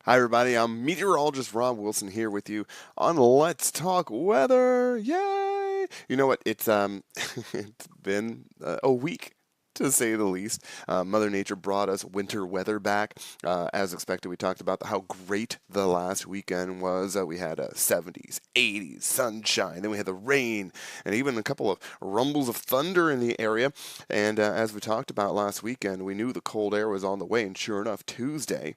Hi, everybody. I'm meteorologist Rob Wilson here with you on Let's Talk Weather. Yay! You know what? It's it's been a week to say the least. Mother Nature brought us winter weather back. As expected, we talked about how great the last weekend was. We had 70s, 80s, sunshine. Then we had the rain and even a couple of rumbles of thunder in the area. And as we talked about last weekend, we knew the cold air was on the way. And sure enough, Tuesday,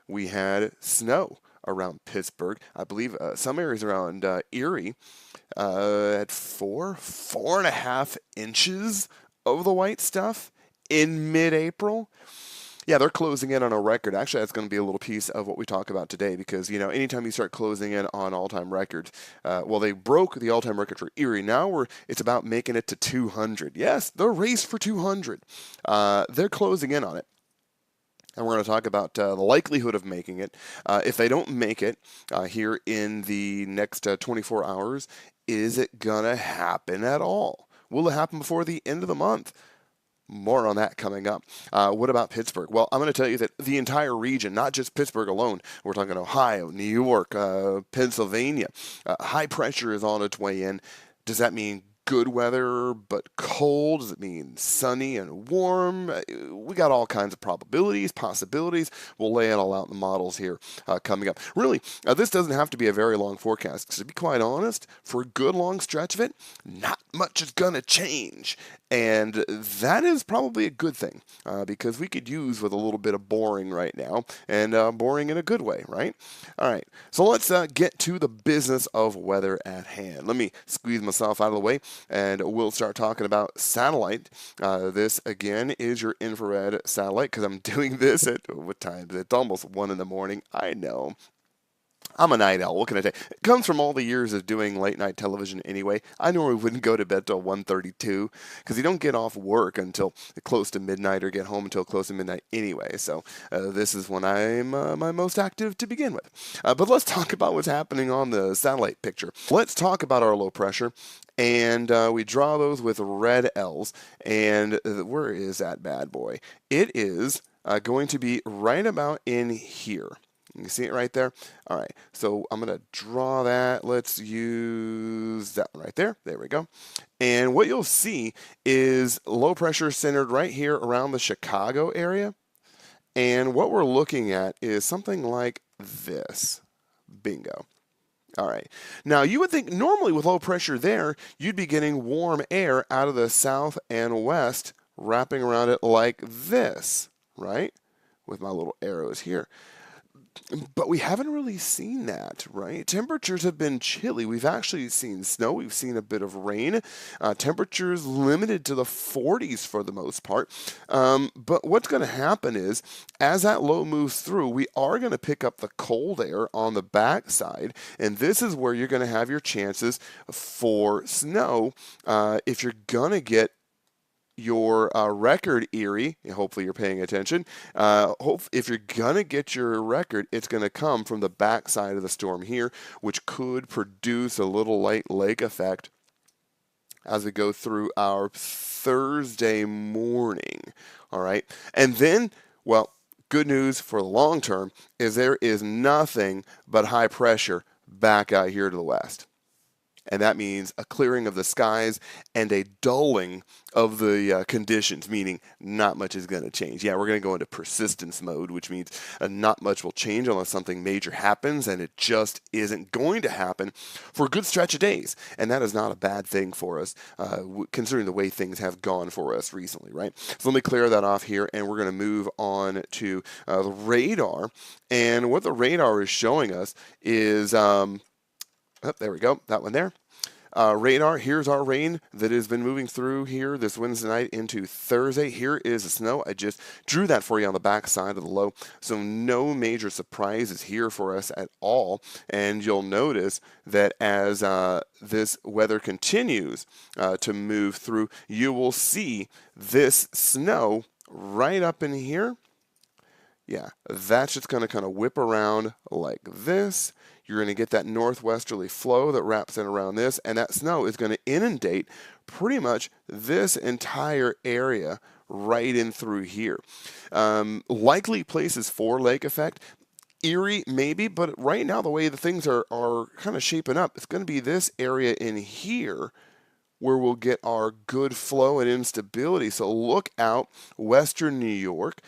we had snow around Pittsburgh. I believe some areas around Erie at 4.5 inches of the white stuff in mid-April. Yeah, they're closing in on a record. Actually, that's going to be a little piece of what we talk about today because, anytime you start closing in on all-time records, well, they broke the all-time record for Erie. Now it's about making it to 200. Yes, the race for 200. They're closing in on it. And we're going to talk about the likelihood of making it. If they don't make it here in the next 24 hours, is it going to happen at all? Will it happen before the end of the month? More on that coming up. What about Pittsburgh? Well, I'm going to tell you that the entire region, not just Pittsburgh alone, we're talking Ohio, New York, Pennsylvania, high pressure is on its way in. Does that mean good weather but cold? Does it mean sunny and warm? We got all kinds of probabilities, possibilities. We'll lay it all out in the models here coming up. Really, this doesn't have to be a very long forecast because to be quite honest, for a good long stretch of it, not much is going to change. And that is probably a good thing because we could use with a little bit of boring right now and boring in a good way, right? All right, so let's get to the business of weather at hand. Let me squeeze myself out of the way and we'll start talking about satellite. This again is your infrared satellite because I'm doing this at what time? It's almost 1 in the morning. I know. I'm a night owl. What can I tell you? It comes from all the years of doing late night television anyway. I normally wouldn't go to bed till 1:32 because you don't get off work until close to midnight or get home until close to midnight anyway. So this is when I'm my most active to begin with. But let's talk about what's happening on the satellite picture. Let's talk about our low pressure. And we draw those with red L's. And where is that bad boy? It is going to be right about in here. You see it right there? All right, so I'm going to draw that. Let's use that one right there. There we go. And what you'll see is low pressure centered right here around the Chicago area. And what we're looking at is something like this. Bingo. All right. Now, you would think normally with low pressure there, you'd be getting warm air out of the south and west wrapping around it like this, right? With my little arrows here. But we haven't really seen that, right? Temperatures have been chilly. We've actually seen snow. We've seen a bit of rain. Temperatures limited to the 40s for the most part. But what's going to happen is, as that low moves through, we are going to pick up the cold air on the backside. And this is where you're going to have your chances for snow if you're going to get your record, Erie. Hopefully, you're paying attention. If you're gonna get your record, it's gonna come from the backside of the storm here, which could produce a little light lake effect as we go through our Thursday morning. All right, and then, well, good news for the long term is there is nothing but high pressure back out here to the west. And that means a clearing of the skies and a dulling of the conditions, meaning not much is going to change. Yeah, we're going to go into persistence mode, which means not much will change unless something major happens, and it just isn't going to happen for a good stretch of days. And that is not a bad thing for us, considering the way things have gone for us recently, right? So let me clear that off here, and we're going to move on to the radar. And what the radar is showing us is oh, there we go, that one there. Radar, here's our rain that has been moving through here this Wednesday night into Thursday. Here is the snow. I just drew that for you on the back side of the low. So no major surprises here for us at all. And you'll notice that as this weather continues to move through, you will see this snow right up in here. Yeah, that's just going to kind of whip around like this. You're going to get that northwesterly flow that wraps in around this, and that snow is going to inundate pretty much this entire area right in through here. Likely places for lake effect. Erie, maybe, but right now the way the things are kind of shaping up, it's going to be this area in here where we'll get our good flow and instability. So look out, western New York,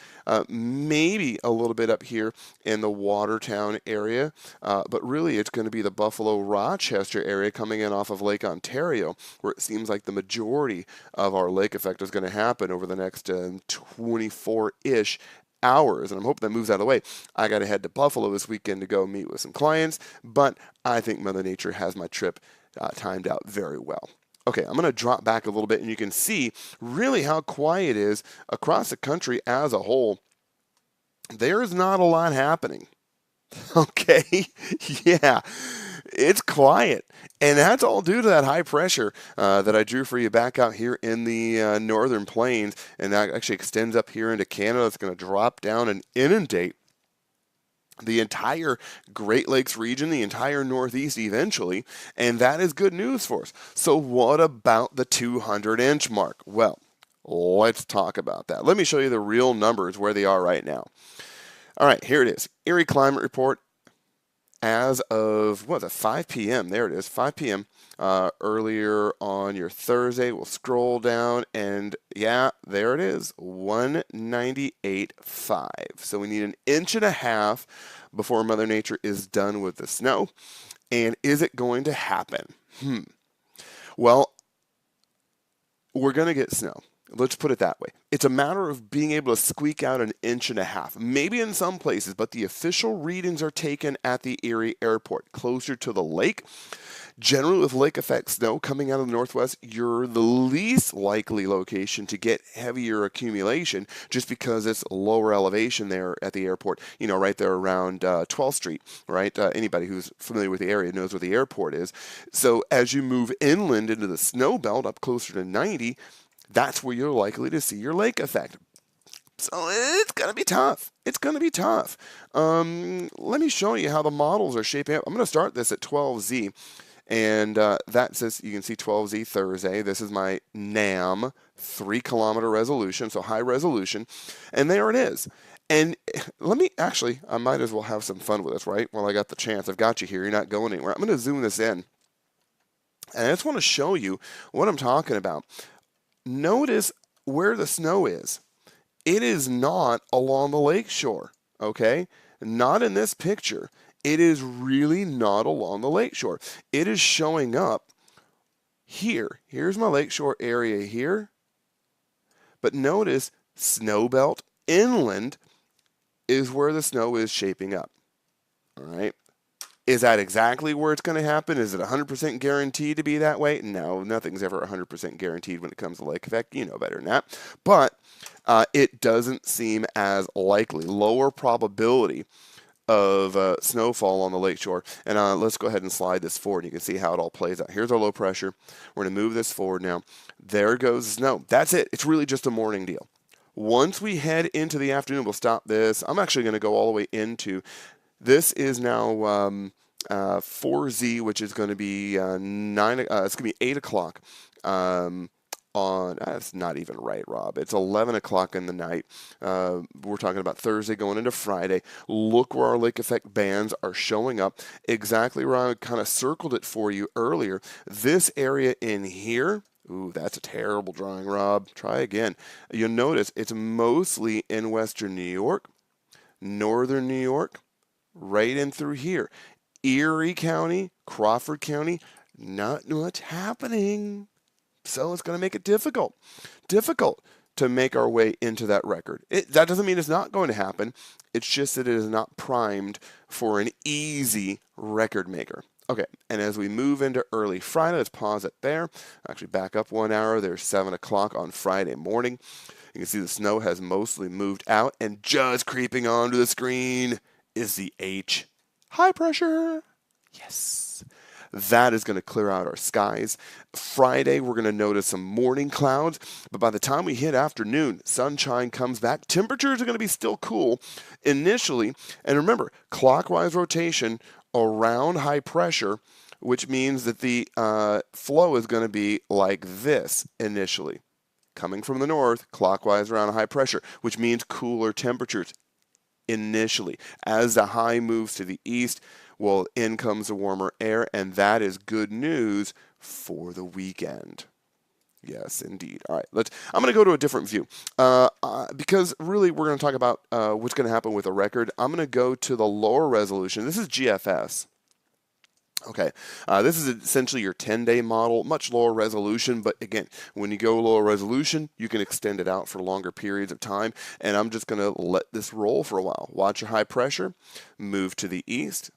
maybe a little bit up here in the Watertown area, but really it's going to be the Buffalo-Rochester area coming in off of Lake Ontario, where it seems like the majority of our lake effect is going to happen over the next 24-ish hours, and I'm hoping that moves out of the way. I got to head to Buffalo this weekend to go meet with some clients, but I think Mother Nature has my trip timed out very well. Okay, I'm going to drop back a little bit, and you can see really how quiet it is across the country as a whole. There's not a lot happening. Okay, yeah, it's quiet. And that's all due to that high pressure that I drew for you back out here in the northern plains. And that actually extends up here into Canada. It's going to drop down and inundate the entire Great Lakes region, the entire Northeast eventually, and that is good news for us. So what about the 200-inch mark? Well, let's talk about that. Let me show you the real numbers where they are right now. All right, here it is. Erie Climate Report as of, 5 p.m. There it is, 5 p.m. Earlier on your Thursday. We'll scroll down, and yeah, there it is, 198.5. So we need an inch and a half before Mother Nature is done with the snow. And is it going to happen? Well, we're going to get snow. Let's put it that way. It's a matter of being able to squeak out an inch and a half, maybe in some places, but the official readings are taken at the Erie airport, closer to the lake. Generally, with lake effect snow coming out of the northwest, you're the least likely location to get heavier accumulation just because it's lower elevation there at the airport, right there around 12th Street, right? Anybody who's familiar with the area knows where the airport is. So as you move inland into the snow belt up closer to 90, that's where you're likely to see your lake effect. So it's going to be tough. It's going to be tough. Let me show you how the models are shaping up. I'm going to start this at 12Z. And that says, you can see 12Z Thursday. This is my NAM 3-kilometer resolution, so high resolution. And there it is. And I might as well have some fun with this, right? Well, I got the chance. I've got you here. You're not going anywhere. I'm going to zoom this in. And I just want to show you what I'm talking about. Notice where the snow is. It is not along the lake shore, okay? Not in this picture. It is really not along the lakeshore. It is showing up here. Here's my lakeshore area here. But notice snow belt inland is where the snow is shaping up. All right. Is that exactly where it's going to happen? Is it 100% guaranteed to be that way? No, nothing's ever 100% guaranteed when it comes to lake effect. You know better than that. But it doesn't seem as likely. Lower probability of snowfall on the lakeshore. And let's go ahead and slide this forward. You can see how it all plays out. Here's our low pressure. We're going to move this forward now. There goes the snow. That's it. It's really just a morning deal. Once we head into the afternoon, we'll stop this. I'm actually going to go all the way into, this is now 4Z, which is going to be it's going to be 8 o'clock that's not even right, Rob. It's 11 o'clock in the night. We're talking about Thursday going into Friday. Look where our lake effect bands are showing up. Exactly where I kind of circled it for you earlier. This area in here, ooh, that's a terrible drawing, Rob. Try again. You'll notice it's mostly in western New York, northern New York, right in through here. Erie County, Crawford County, not much happening. So it's going to make it difficult to make our way into that record. That doesn't mean it's not going to happen. It's just that it is not primed for an easy record maker. Okay, and as we move into early Friday, let's pause it there. Actually back up 1 hour. There's 7 o'clock on Friday morning. You can see the snow has mostly moved out, and just creeping onto the screen is the H. High pressure. Yes. That is going to clear out our skies. Friday, we're going to notice some morning clouds, but by the time we hit afternoon, sunshine comes back. Temperatures are going to be still cool initially. And remember, clockwise rotation around high pressure, which means that the flow is going to be like this initially. Coming from the north, clockwise around high pressure, which means cooler temperatures. initially. As the high moves to the east, well, in comes the warmer air, and that is good news for the weekend. Yes, indeed. All right, I'm going to go to a different view because really we're going to talk about what's going to happen with a record. I'm going to go to the lower resolution. This is GFS. Okay, this is essentially your 10-day model, much lower resolution, but again, when you go lower resolution, you can extend it out for longer periods of time, and I'm just going to let this roll for a while. Watch your high pressure, move to the east,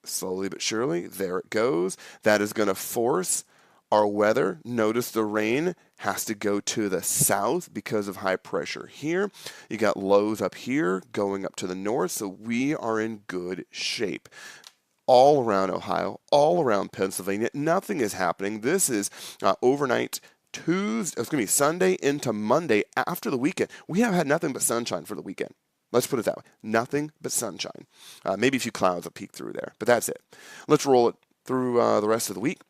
slowly but surely, there it goes. That is going to force our weather. Notice the rain has to go to the south because of high pressure here. You got lows up here going up to the north, so we are in good shape all around Ohio, all around Pennsylvania. Nothing is happening. This is overnight Tuesday. It's going to be Sunday into Monday after the weekend. We have had nothing but sunshine for the weekend. Let's put it that way. Nothing but sunshine. Maybe a few clouds will peek through there, but that's it. Let's roll it through the rest of the week.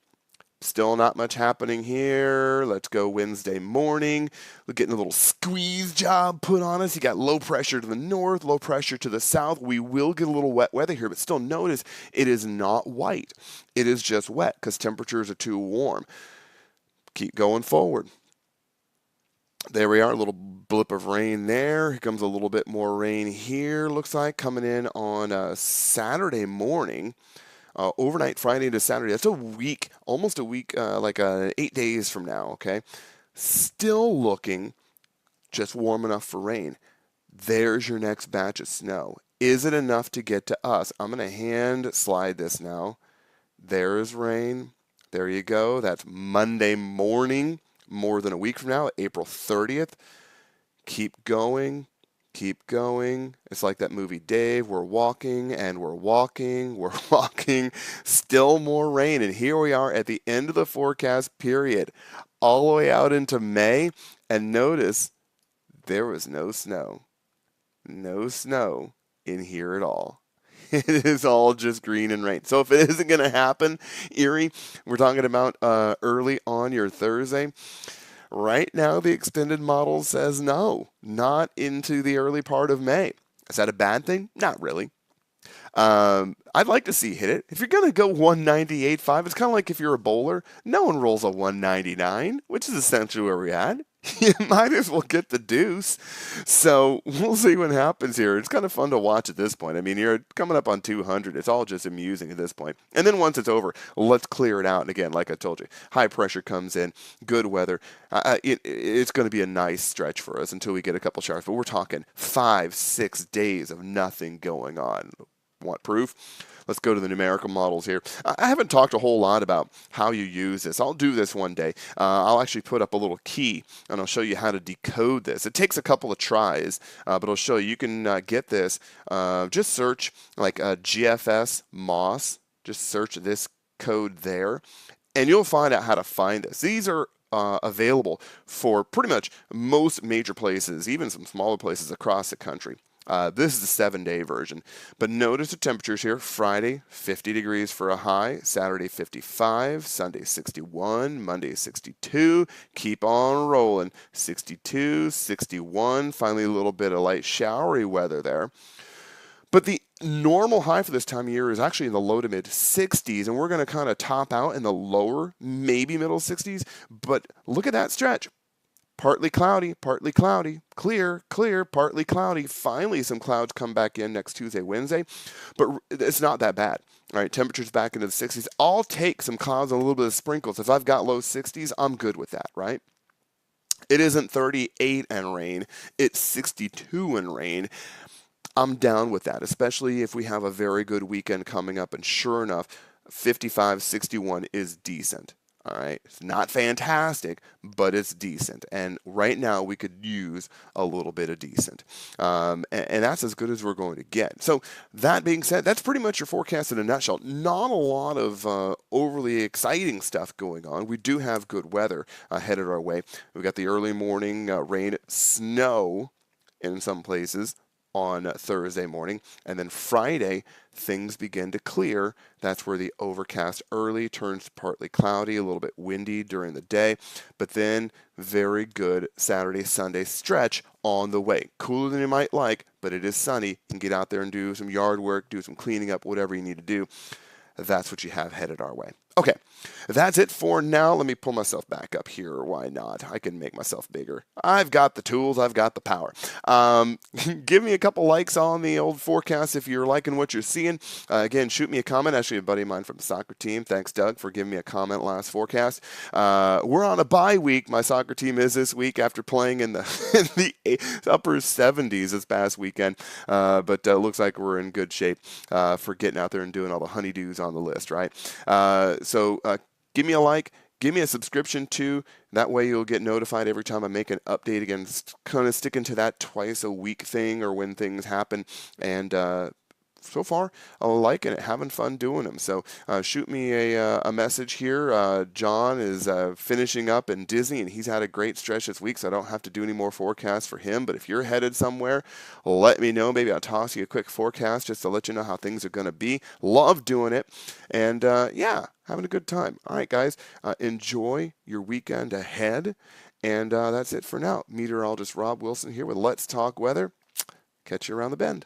Still not much happening here. Let's go Wednesday morning. We're getting a little squeeze job put on us. You got low pressure to the north, low pressure to the south. We will get a little wet weather here, but still notice it is not white. It is just wet because temperatures are too warm. Keep going forward. There we are, a little blip of rain there. Here comes a little bit more rain here, looks like, coming in on Saturday morning. Overnight Friday to Saturday. That's a week, almost a week, like 8 days from now, okay? Still looking just warm enough for rain. There's your next batch of snow. Is it enough to get to us? I'm going to hand slide this now. There is rain. There you go. That's Monday morning, more than a week from now, April 30th. Keep going. Keep going. It's like that movie Dave. We're walking and we're walking. We're walking. Still more rain. And here we are at the end of the forecast period, all the way out into May. And notice there was no snow. No snow in here at all. It is all just green and rain. So if it isn't going to happen, Erie, we're talking about early on your Thursday. Right now, the extended model says no, not into the early part of May. Is that a bad thing? Not really. I'd like to see hit it. If you're going to go 198.5, it's kind of like if you're a bowler. No one rolls a 199, which is essentially where we're at. You might as well get the deuce. So we'll see what happens here. It's kind of fun to watch at this point. I mean, you're coming up on 200. It's all just amusing at this point. And then once it's over, let's clear it out. And again, like I told you, high pressure comes in, good weather. It's going to be a nice stretch for us until we get a couple showers. But we're talking 5-6 days of nothing going on. Want proof? Let's go to the numerical models here. I haven't talked a whole lot about how you use this. I'll do this one day. I'll actually put up a little key, and I'll show you how to decode this. It takes a couple of tries, but I'll show you. You can get this. Just search like GFS MOS. Just search this code there, and you'll find out how to find this. These are available for pretty much most major places, even some smaller places across the country. This is the 7-day version. But notice the temperatures here. Friday, 50 degrees for a high. Saturday, 55. Sunday, 61. Monday, 62. Keep on rolling. 62, 61. Finally, a little bit of light showery weather there. But the normal high for this time of year is actually in the low to mid 60s, and we're going to kind of top out in the lower, maybe middle 60s. But look at that stretch. Partly cloudy, clear, clear, partly cloudy. Finally, some clouds come back in next Tuesday, Wednesday, but it's not that bad. All right, temperatures back into the 60s. I'll take some clouds and a little bit of sprinkles. If I've got low 60s, I'm good with that, right? It isn't 38 and rain. It's 62 and rain. I'm down with that, especially if we have a very good weekend coming up. And sure enough, 55, 61 is decent. All right, it's not fantastic, but it's decent. And right now we could use a little bit of decent. And that's as good as we're going to get. So that being said, that's pretty much your forecast in a nutshell. Not a lot of overly exciting stuff going on. We do have good weather headed our way. We've got the early morning rain, snow in some places on Thursday morning. And then Friday, things begin to clear. That's where the overcast early turns to partly cloudy, a little bit windy during the day. But then very good Saturday, Sunday stretch on the way. Cooler than you might like, but it is sunny. You can get out there and do some yard work, do some cleaning up, whatever you need to do. That's what you have headed our way. Okay, that's it for now. Let me pull myself back up here. Why not? I can make myself bigger. I've got the tools. I've got the power. Give me a couple likes on the old forecast if you're liking what you're seeing. Again, shoot me a comment. Actually, a buddy of mine from the soccer team. Thanks, Doug, for giving me a comment last forecast. We're on a bye week. My soccer team is this week after playing in the upper 70s this past weekend. But looks like we're in good shape for getting out there and doing all the honeydews on the list, right? So give me a like, give me a subscription too. That way you'll get notified every time I make an update. Again, kind of sticking to that twice a week thing or when things happen. And so far, I'm liking it, having fun doing them. So shoot me a message here. John is finishing up in Disney, and he's had a great stretch this week, so I don't have to do any more forecasts for him. But if you're headed somewhere, let me know. Maybe I'll toss you a quick forecast just to let you know how things are going to be. Love doing it. And, yeah, having a good time. All right, guys, enjoy your weekend ahead. And that's it for now. Meteorologist Rob Wilson here with Let's Talk Weather. Catch you around the bend.